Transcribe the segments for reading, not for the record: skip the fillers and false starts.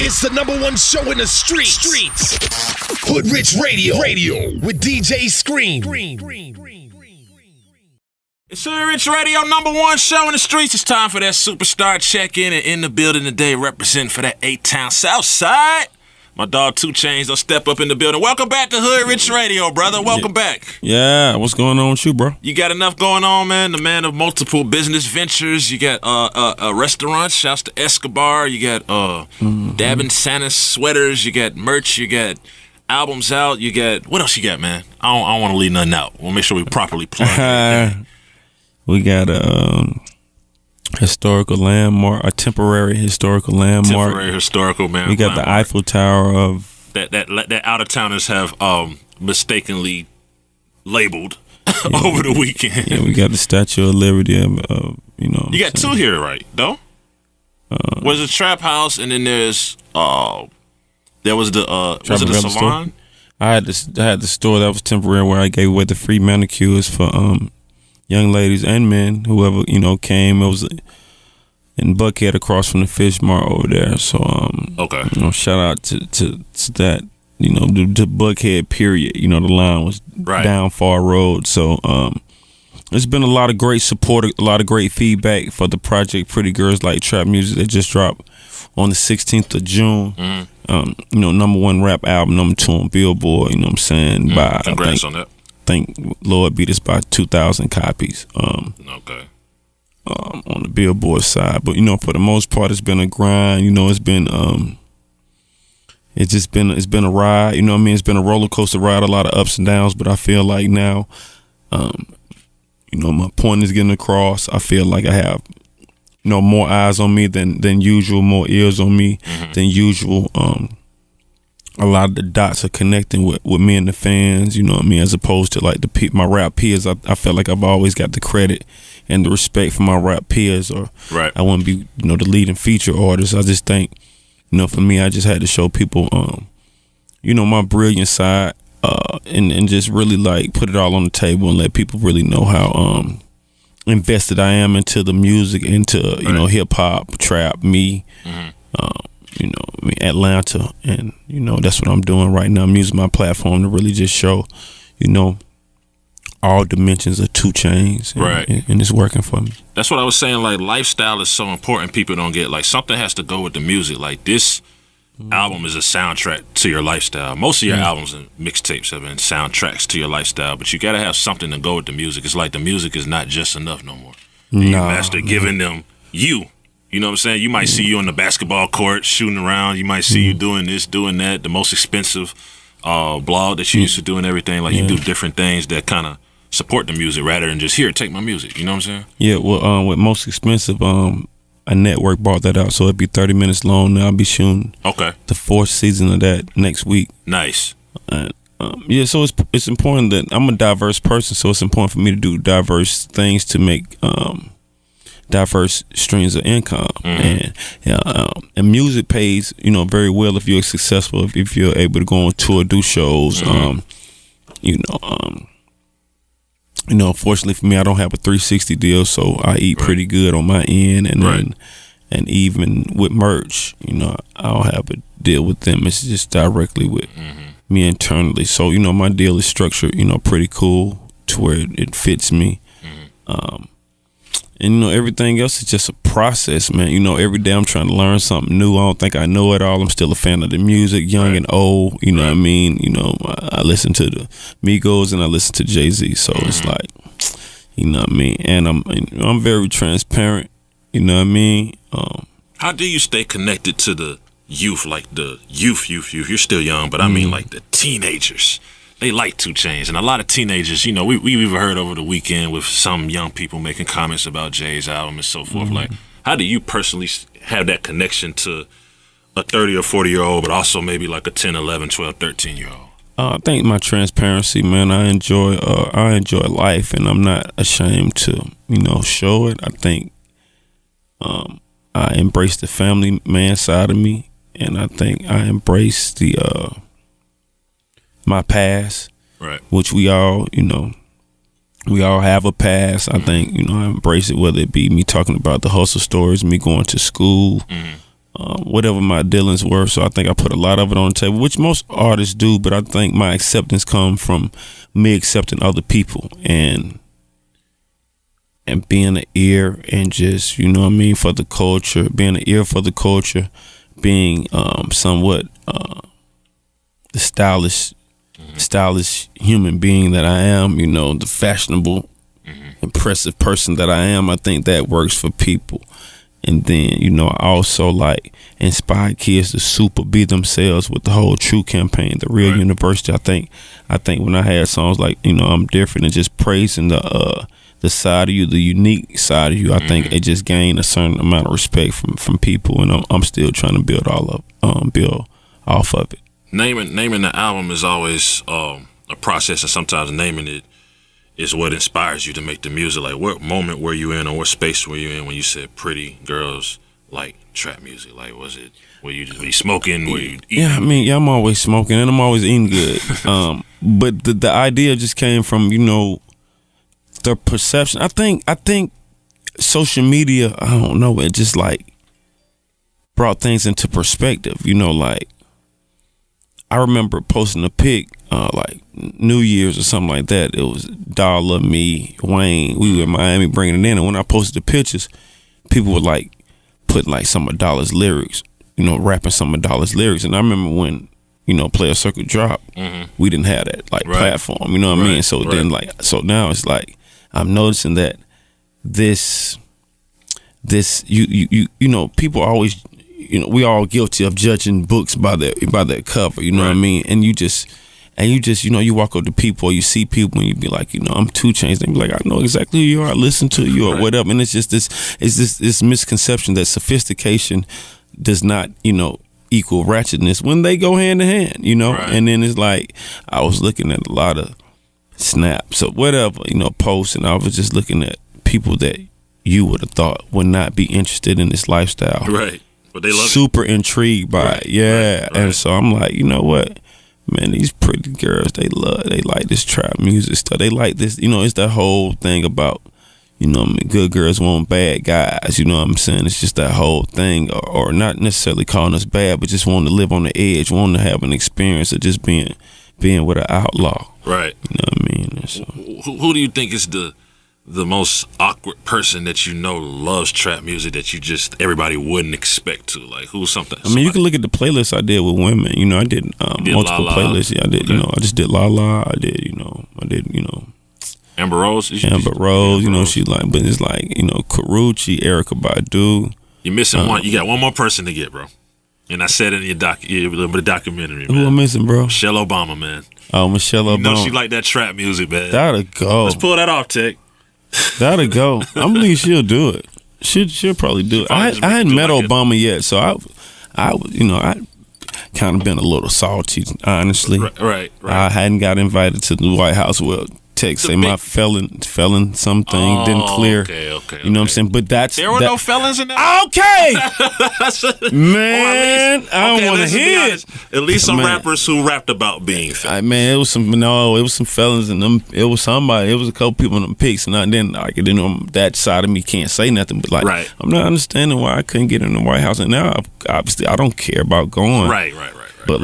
It's the #1 show in the streets. HoodRich Radio with DJ Scream. It's HoodRich Radio, #1 show in the streets. It's time for that superstar check-in, and in the building today, representing for that 8-Town South Side, my dog 2 Chainz will step up in the building. Welcome back to HoodRich Radio, brother. Welcome back. Yeah, what's going on with you, bro? You got enough going on, man. The man of multiple business ventures. You got a restaurant. Shouts to Escobar. You got Dabbing Santa sweaters. You got merch. You got albums out. You got what else? You got, man? I don't want to leave nothing out. We'll make sure we properly plug everything. We got a historical landmark, a temporary historical landmark. Temporary historical man. We got the Eiffel Tower of that out of towners have mistakenly labeled over the weekend. Yeah, we got the Statue of Liberty. You got 2 here, right? Though. Was a trap house, and then there was the was it a salon? Store? I had the store that was temporary where I gave away the free manicures for young ladies and men, whoever came. It was in Buckhead across from the Fish Mart over there. So okay, shout out to that. The Buckhead period. The line was down Far Road. So it's been a lot of great support, a lot of great feedback for the project Pretty Girls Like Trap Music that just dropped on the 16th of June. Mm-hmm. #1 rap album, #2 on Billboard. You know what I'm saying? By congrats on that. I think Lord beat us by 2,000 copies. Okay. On the Billboard side, but for the most part, it's been a grind. It's been it's been a ride. It's been a roller coaster ride, a lot of ups and downs. But I feel like now, my point is getting across. I feel like I have more eyes on me than usual, more ears on me than usual. A lot of the dots are connecting with me and the fans, as opposed to like my rap peers. I felt like I've always got the credit and the respect for my rap peers, or I wouldn't be, the leading feature artist. I just think, for me, I just had to show people, my brilliant side, and just really like put it all on the table and let people really know how invested I am into the music, into hip hop, trap, me. Atlanta, and that's what I'm doing right now. I'm using my platform to really just show, all dimensions of 2 Chainz, and it's working for me. That's what I was saying. Like, lifestyle is so important. People don't get like something has to go with the music. Like this album is a soundtrack to your lifestyle. Most of your albums and mixtapes have been soundtracks to your lifestyle, but you gotta have something to go with the music. It's like the music is not just enough no more. You master giving them you. You know what I'm saying? You might see you on the basketball court shooting around. You might see you doing this, doing that. The most expensive blog that you used to do and everything. Like you do different things that kind of support the music rather than just here, take my music. You know what I'm saying? Yeah. Well, with most expensive, a network bought that out, so it'd be 30 minutes long. Now I'll be shooting the 4th season of that next week. Nice. And so it's important that I'm a diverse person, so it's important for me to do diverse things to make diverse streams of income, and music pays very well if you're successful, if you're able to go on tour, do shows. Fortunately for me, I don't have a 360 deal, so I eat pretty good on my end, and even with merch, I don't have a deal with them. It's just directly with me internally. So my deal is structured pretty cool to where it fits me. And everything else is just a process, man. Every day I'm trying to learn something new. I don't think I know it all. I'm still a fan of the music, young and old. What I mean? I listen to the Migos and I listen to Jay-Z. So it's like, what I mean? And I'm very transparent. What I mean? How do you stay connected to the youth, like the youth? You're still young, but I mean like the teenagers. They like 2 Chainz, and a lot of teenagers, we've heard over the weekend with some young people making comments about Jay's album and so forth. Like, how do you personally have that connection to a 30 or 40-year-old, but also maybe like a 10, 11, 12, 13-year-old? I think my transparency, man. I enjoy life, and I'm not ashamed to, show it. I think I embrace the family man side of me, and I think I embrace the my past, which we all have a past. I think, I embrace it, whether it be me talking about the hustle stories, me going to school, whatever my dealings were. So I think I put a lot of it on the table, which most artists do. But I think my acceptance comes from me accepting other people and being an ear and just, you know what I mean, for the culture, being an ear for the culture, being somewhat the stylish human being that I am, you know, the fashionable, impressive person that I am. I think that works for people. And then, you know, I also like inspire kids to super be themselves with the whole True campaign, the real university. I think when I had songs like, you know, I'm different and just praising the side of you, the unique side of you, I think it just gained a certain amount of respect from people, and I'm still trying to build off of it. Naming the album is always a process, and sometimes naming it is what inspires you to make the music. Like, what moment were you in, or what space were you in when you said pretty girls like trap music? Like, were you smoking? Were you eating? Yeah, I mean, I'm always smoking and I'm always eating good. But the idea just came from, you know, the perception. I think social media, I don't know, it just like brought things into perspective. You know, like I remember posting a pic like New Year's or something like that. It was Dollar, me, Wayne. We were in Miami bringing it in, and when I posted the pictures, people would like put like some of Dollar's lyrics, you know, rapping some of Dollar's lyrics. And I remember when, you know, Player Circle dropped, we didn't have that like platform. You know what I mean? So then so now it's like I'm noticing that this you know, people always, you know, we all guilty of judging books by their cover, you know what I mean? And you just, you know, you walk up to people or you see people and you be like, you know, I'm 2 Chainz. They be like, I know exactly who you are. I listen to you or whatever. And it's just this misconception that sophistication does not, you know, equal ratchetness when they go hand in hand, you know? And then it's like, I was looking at a lot of snaps or whatever, you know, posts, and I was just looking at people that you would have thought would not be interested in this lifestyle. Right. But they love super intrigued by it. Yeah. And so I'm like, you know what? Man, these pretty girls, they like this trap music stuff. They like this, you know, it's that whole thing about, you know, good girls want bad guys, you know what I'm saying? It's just that whole thing, or not necessarily calling us bad, but just wanting to live on the edge, wanting to have an experience of just being with an outlaw. Right. You know what I mean? And so, who do you think is the most awkward person that you know loves trap music that you just everybody wouldn't expect to? Like, who's something? I mean, you can look at the playlists I did with women. You know, I did multiple playlists. Yeah, I did. Okay. You know, I just did La La. I did. You know, Amber Rose. Amber Rose. You know, she like, but it's like, you know, Karrueche, Erykah Badu. You're missing one. You got one more person to get, bro. And I said it in your documentary. Who I'm missing, bro? Michelle Obama, man. Oh, Michelle Obama. You know she like that trap music, man. That'll go. Let's pull that off, Tech. That'll go. I believe she'll do it. She'll probably do it. I hadn't met Obama yet, so I you know, I kind of been a little salty, honestly. Right. I hadn't got invited to the White House. Well, Tech say my felon something didn't clear. Okay. You know what I'm saying? But there were no felons in that. Okay, man, I don't want to hear it. At least some rappers who rapped about being felons. Man, it was some felons in them. It was a couple people in them pics, and then that side of me can't say nothing. But like, I'm not understanding why I couldn't get in the White House, and now obviously I don't care about going. Right. But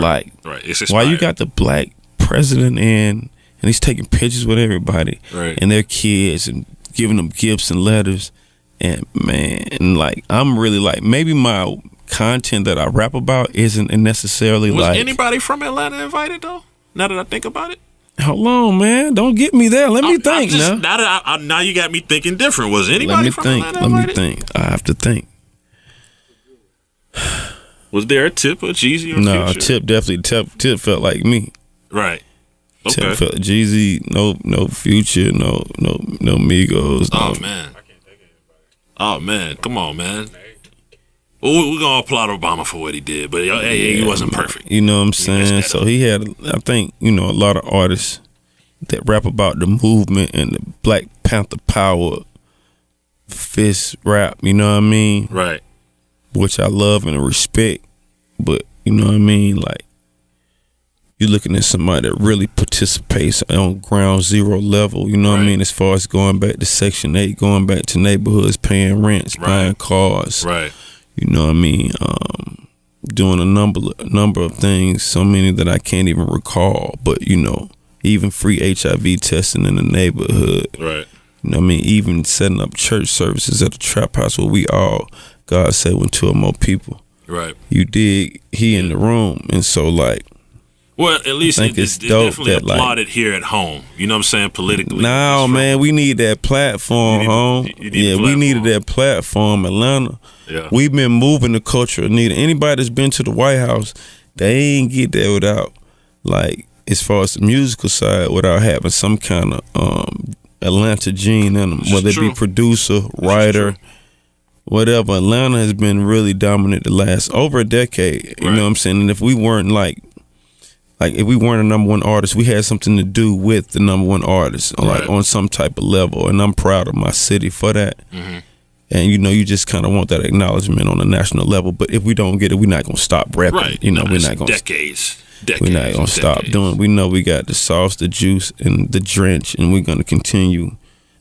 It's why you got the black president in? And he's taking pictures with everybody and their kids and giving them gifts and letters. And man, and like, I'm really like, maybe my content that I rap about isn't necessarily was like. Was anybody from Atlanta invited though? Now that I think about it. Hold on, man. Don't get me there. Let me think now. Now you got me thinking different. Was anybody from Atlanta invited? Let me think. I have to think. Was there a Tip or Jeezy or No, Future? Tip definitely. Tip felt like me. Right. Okay. Tip felt Jeezy, no Future, no Migos. Oh man. Oh man, come on, man. Well, we're gonna applaud Obama for what he did, but he wasn't perfect. You know what I'm saying? So he had, I think, you know, a lot of artists that rap about the movement and the Black Panther power, fist rap. You know what I mean? Right. Which I love and respect, but you know what I mean, like. You're looking at somebody that really participates on ground zero level, you know what I mean, as far as going back to Section 8, going back to neighborhoods, paying rents, buying cars. Right. you know what I mean, doing a number of things, so many that I can't even recall. But you know, even free HIV testing in the neighborhood. Right. You know what I mean? Even setting up church services at the trap house where we all, God said, when 2 or more people. Right. You dig? He in the room. And so, like, well, at least it's definitely applauded here at home. You know what I'm saying? Politically. No, man, we need that platform, home. We needed that platform, Atlanta. Yeah. We've been moving the culture. Anybody that's been to the White House, they ain't get there without, like, as far as the musical side, without having some kind of Atlanta gene in them, whether it be producer, writer, whatever. Atlanta has been really dominant the last over a decade. You know what I'm saying? And if we weren't like if we weren't a number one artist, we had something to do with the number one artist, like on some type of level. And I'm proud of my city for that. Mm-hmm. And you know, you just kind of want that acknowledgement on a national level. But if we don't get it, we're not gonna stop rapping. Right. You know, we're not gonna decades. We're not gonna stop doing. We know we got the sauce, the juice, and the drench, and we're gonna continue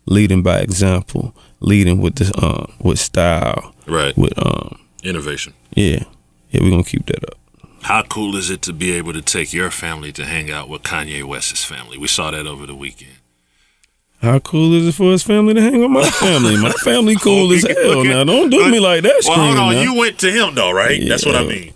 leading by example, leading with the with style, right? With innovation. Yeah, we're gonna keep that up. How cool is it to be able to take your family to hang out with Kanye West's family? We saw that over the weekend. How cool is it for his family to hang with my family? My family cool as hell. Now, don't do me like that. Well, hold on. Now. You went to him though, right? Yeah. That's what I mean.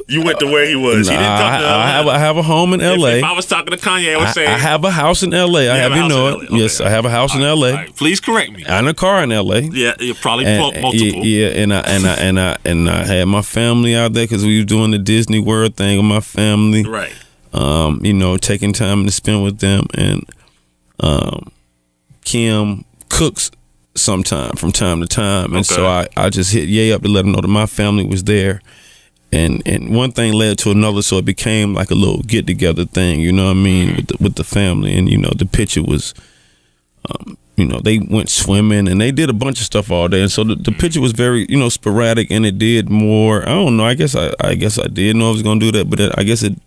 You went to where he was. He didn't come to I have a home in L.A. If I was talking to Kanye, I would say I have a house in L.A. I have you know it. Okay. Yes, I have a house in L.A. Right. Please correct me. And a car in L.A. Yeah, you probably multiple. Yeah, and I had my family out there because we were doing the Disney World thing with my family. Right. You know, taking time to spend with them, and Kim cooks from time to time, and so I just hit Ye up to let him know that my family was there. And one thing led to another, so it became like a little get together thing, you know what I mean, with the family. And you know, the picture was, you know, they went swimming and they did a bunch of stuff all day. And so the picture was very, you know, sporadic, and it did more. I don't know. I guess I did know I was gonna do that, but I guess it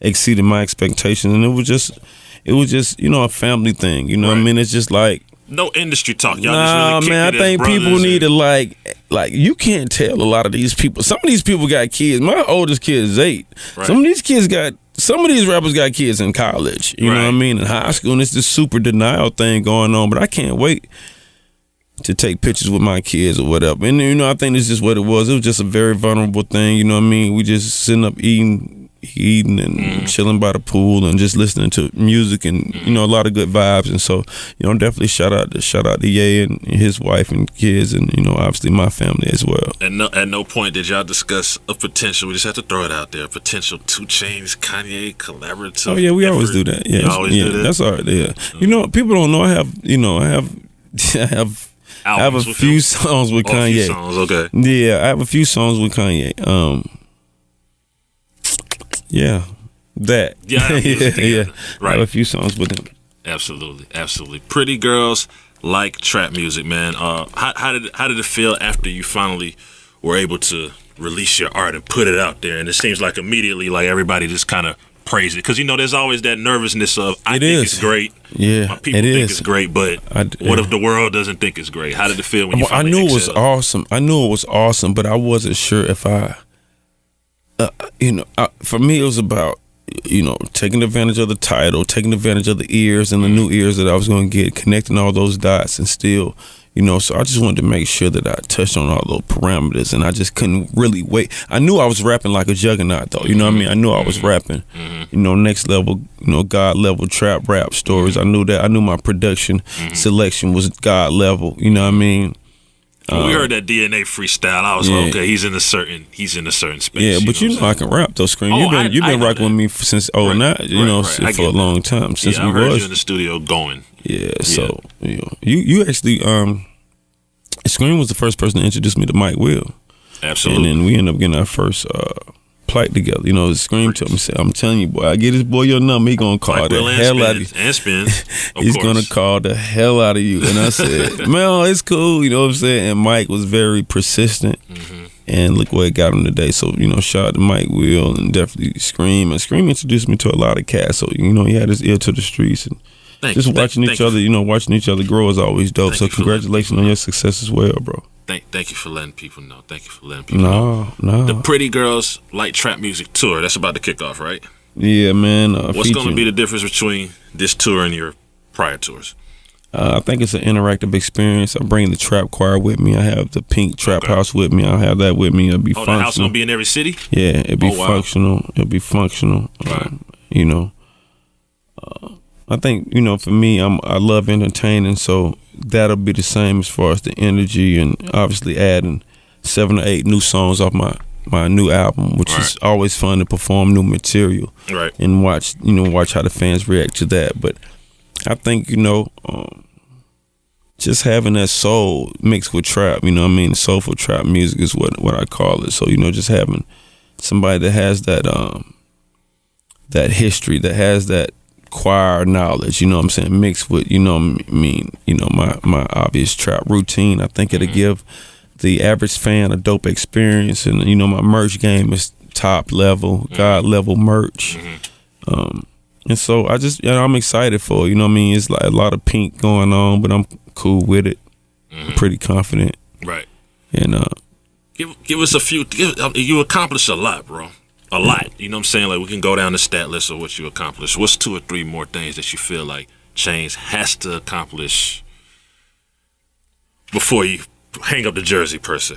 exceeded my expectations, and it was just you know, a family thing. You know what I mean? It's just like. No industry talk. Y'all just really man, I think people need to like you can't tell a lot of these people. Some of these people got kids. My oldest kid is 8. Right. Some of these rappers got kids in college. You know what I mean? In high school, and it's this super denial thing going on. But I can't wait to take pictures with my kids or whatever. And you know, I think it's just what it was. It was just a very vulnerable thing. You know what I mean? We just sitting up eating and chilling by the pool and just listening to music, and you know, a lot of good vibes. And so, you know, definitely shout out to Ye and his wife and kids, and you know, obviously my family as well. And at no point did y'all discuss a potential, we just have to throw it out there, a potential 2 Chainz Kanye collaborative. Oh yeah, we always do that. Yeah, do that? That's all right. Yeah, you know, people don't know I have a few songs with Kanye. A few songs, okay. Yeah, I have a few songs with Kanye. Yeah, that. Yeah, yeah. Right. I have a few songs with him. Absolutely. Pretty girls like trap music, man. How did it feel after you finally were able to release your art and put it out there? And it seems like immediately, like everybody just kind of praised it, because you know, there's always that nervousness of I think it's great. Yeah, my people think it's great, but what if the world doesn't think it's great? How did it feel when you finally I knew excelled? I knew it was awesome, but I wasn't sure if for me, it was about, you know, taking advantage of the title, taking advantage of the ears and the new ears that I was going to get, connecting all those dots, and still, you know, so I just wanted to make sure that I touched on all those parameters, and I just couldn't really wait. I knew I was rapping like a juggernaut, though. You know what I mean? I knew I was rapping, you know, next level, you know, God level trap rap stories. I knew that. I knew my production selection was God level. You know what I mean? When we heard that DNA freestyle, I was like, okay, he's in a certain space. Yeah, but you know I can rap though, Scream. You've been rocking with me since '09, you know, for a long time, since we heard you in the studio going. Yeah, so you know, you actually Scream was the first person to introduce me to Mike Will. Absolutely. And then we ended up getting our first plight together. You know, Scream told me, "I'm telling you, boy, I get this boy your number. He gonna call the hell out of you. And Spins, He's gonna call the hell out of you." And I said, "Man, it's cool." You know what I'm saying? And Mike was very persistent, and look where it got him today. So you know, shout out to Mike Will, and definitely Scream. And Scream introduced me to a lot of cats. So you know, he had his ear to the streets, and watching each other. You know, watching each other grow is always dope. So congratulations on your success as well, bro. Thank you for letting people know. Thank you for letting people know. No. The Pretty Girls Like Trap Music Tour, that's about to kick off, right? Yeah, man. What's going to be the difference between this tour and your prior tours? I think it's an interactive experience. I bring the trap choir with me. I have the pink trap house with me. I'll have that with me. It'll be functional. The house gonna be in every city? Yeah, it'll be functional. It'll be functional. Right. I think, for me, I love entertaining, so that'll be the same as far as the energy, and obviously adding 7 or 8 new songs off my new album, which is always fun to perform new material. Right. And watch how the fans react to that. But I think, just having that soul mixed with trap, soulful trap music is what I call it. So, just having somebody that has that history, that has that choir knowledge, mixed with, my obvious trap routine. I think it'll give the average fan a dope experience. And, my merch game is top level, God level merch. And so I'm excited for it, it's like a lot of pink going on, but I'm cool with it. Pretty confident. Right. And give us a few. You accomplished a lot, bro. A lot. You know what I'm saying? Like, we can go down the stat list of what you accomplished. What's 2 or 3 more things that you feel like Chainz has to accomplish before you hang up the jersey, per se?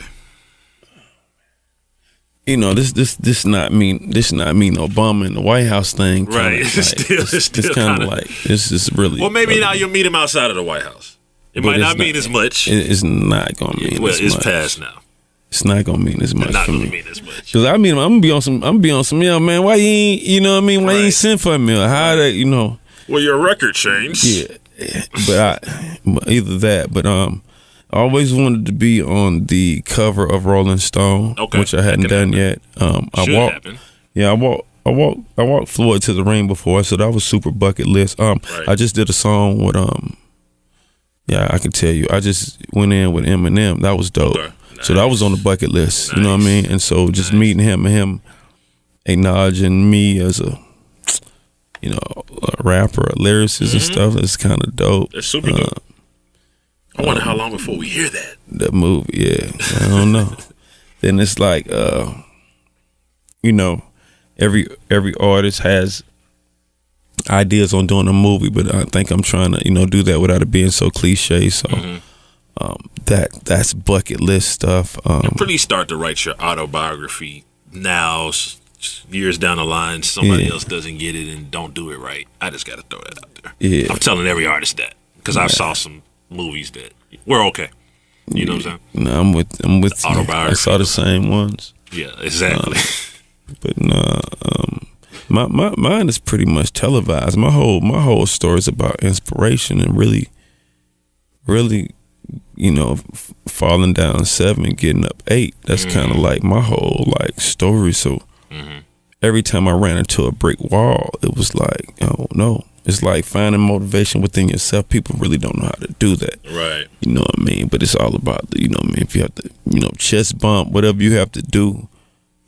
This not mean Obama in the White House thing. Right. It's kind of like, this is really. Well, maybe now you'll meet him outside of the White House. It might not mean as much. It's not gonna mean as much. Well, it's past now. It's not gonna mean as much. It's not for gonna me. mean as much. Cause I'm gonna be on some. Yo, man, why you ain't, why you ain't sent for me? How that, Well, your record changed. Yeah, but either that, but I always wanted to be on the cover of Rolling Stone, which I hadn't done yet. Happen. Yeah, I walked Floyd to the ring before, so that was super bucket list. I just did a song with yeah, I can tell you, I just went in with Eminem. That was dope. Okay. Nice. So that was on the bucket list. Nice. You know what I mean? And so just meeting him and him acknowledging me as a rapper, a lyricist and stuff, that's kind of dope. That's super dope. I wonder how long before we hear that. That movie, yeah. I don't know. Then it's like, every artist has ideas on doing a movie, but I think I'm trying to, do that without it being so cliche. So that's bucket list stuff. Pretty start to write your autobiography now, years down the line, somebody else doesn't get it and don't do it right. I just got to throw that out there. Yeah. I'm telling every artist that, because I saw some movies that were okay. You know what I'm saying? No, I'm with you. I saw the same ones. Yeah, exactly. But no, mine is pretty much televised. My whole story is about inspiration and really, falling down 7, getting up 8. That's kind of like my whole story. So every time I ran into a brick wall, it was like, oh no. It's like finding motivation within yourself. People really don't know how to do that. Right. You know what I mean? But it's all about, if you have to, chest bump, whatever you have to do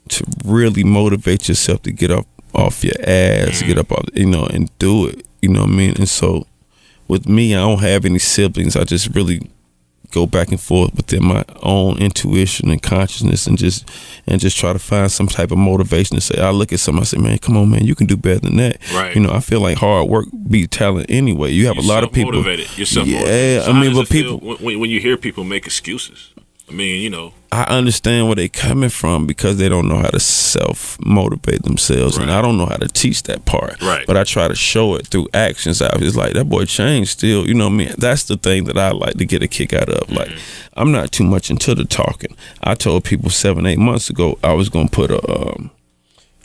to really motivate yourself to get off your ass, get up off, and do it. You know what I mean? And so with me, I don't have any siblings. I just really go back and forth within my own intuition and consciousness and just try to find some type of motivation to say, I look at something, I say, man, come on, man, you can do better than that. Right. I feel like hard work beats talent anyway. You have a lot of people motivated. Yourself motivated. Yeah, but people when you hear people make excuses, I understand where they coming from because they don't know how to self-motivate themselves, and I don't know how to teach that part. Right. But I try to show it through actions. It's like, that boy Chainz still, that's the thing that I like to get a kick out of. Like, I'm not too much into the talking. I told people 7-8 months ago I was going to put a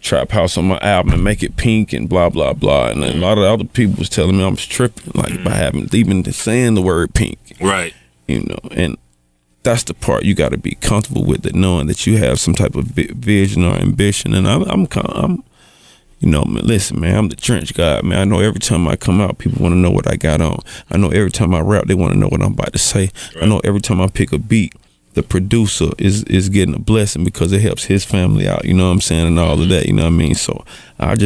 trap house on my album and make it pink and blah, blah, blah. And a lot of other people was telling me I was tripping, by having even saying the word pink. Right. And that's the part you got to be comfortable with, that knowing that you have some type of vision or ambition. And I'm listen, man, I'm the trench guy, man. I know every time I come out, people want to know what I got on. I know every time I rap, they want to know what I'm about to say. Right. I know every time I pick a beat, the producer is getting a blessing because it helps his family out, you know what I'm saying, and all of that, you know what I mean? So I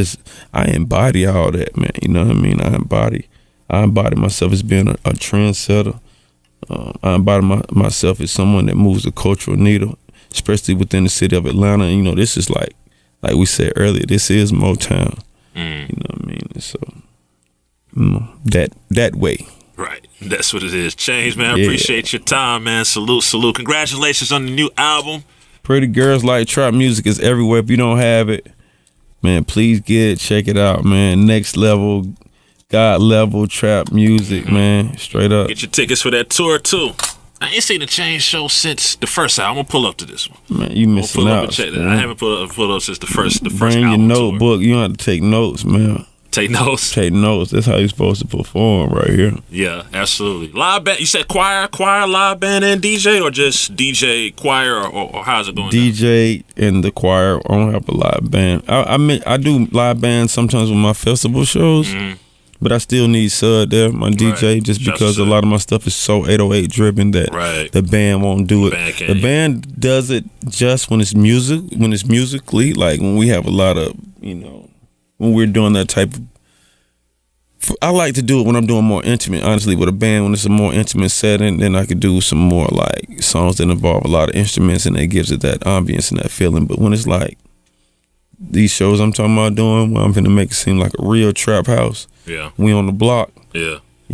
embody all that, man, you know what I mean? I embody myself as being a trendsetter. I embody myself as someone that moves the cultural needle, especially within the city of Atlanta. And, you know, this is like we said earlier, this is Motown. You know what I mean? So, that way. Right. That's what it is. Chainz, man, I appreciate your time, man. Salute. Congratulations on the new album. Pretty Girls Like Trap music is everywhere. If you don't have it, man, please check it out, man. Next level, God level trap music, man. Straight up. Get your tickets for that tour, too. I ain't seen the Chainz show since the first album. I'm gonna pull up to this one. Man, you missing out. I haven't pulled up since the first Bring album your notebook. Tour. You don't have to take notes, man. Take notes. Take notes. That's how you're supposed to perform right here. Yeah, absolutely. Live band. You said choir, live band, and DJ, or just DJ, choir, or how's it going? DJ and the choir. I don't have a live band. I do live bands sometimes with my festival shows, but I still need Sud there, my DJ, just because a lot of my stuff is so 808 driven that the band won't do it. The band does it just when it's musically, like when we have a lot of, you know, when we're doing that type of, I like to do it when I'm doing more intimate, honestly, with a band. When it's a more intimate setting, then I could do some more like songs that involve a lot of instruments, and it gives it that ambience and that feeling. But when it's like these shows I'm talking about doing, where I'm finna make it seem like a real trap house, we on the block, we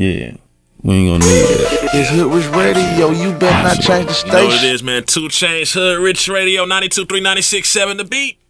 ain't gonna need that. It's HoodRich Radio. You better not change the station. You know what it is, man. 2 Chainz, HoodRich Radio, 92.3, 96.7 The Beat.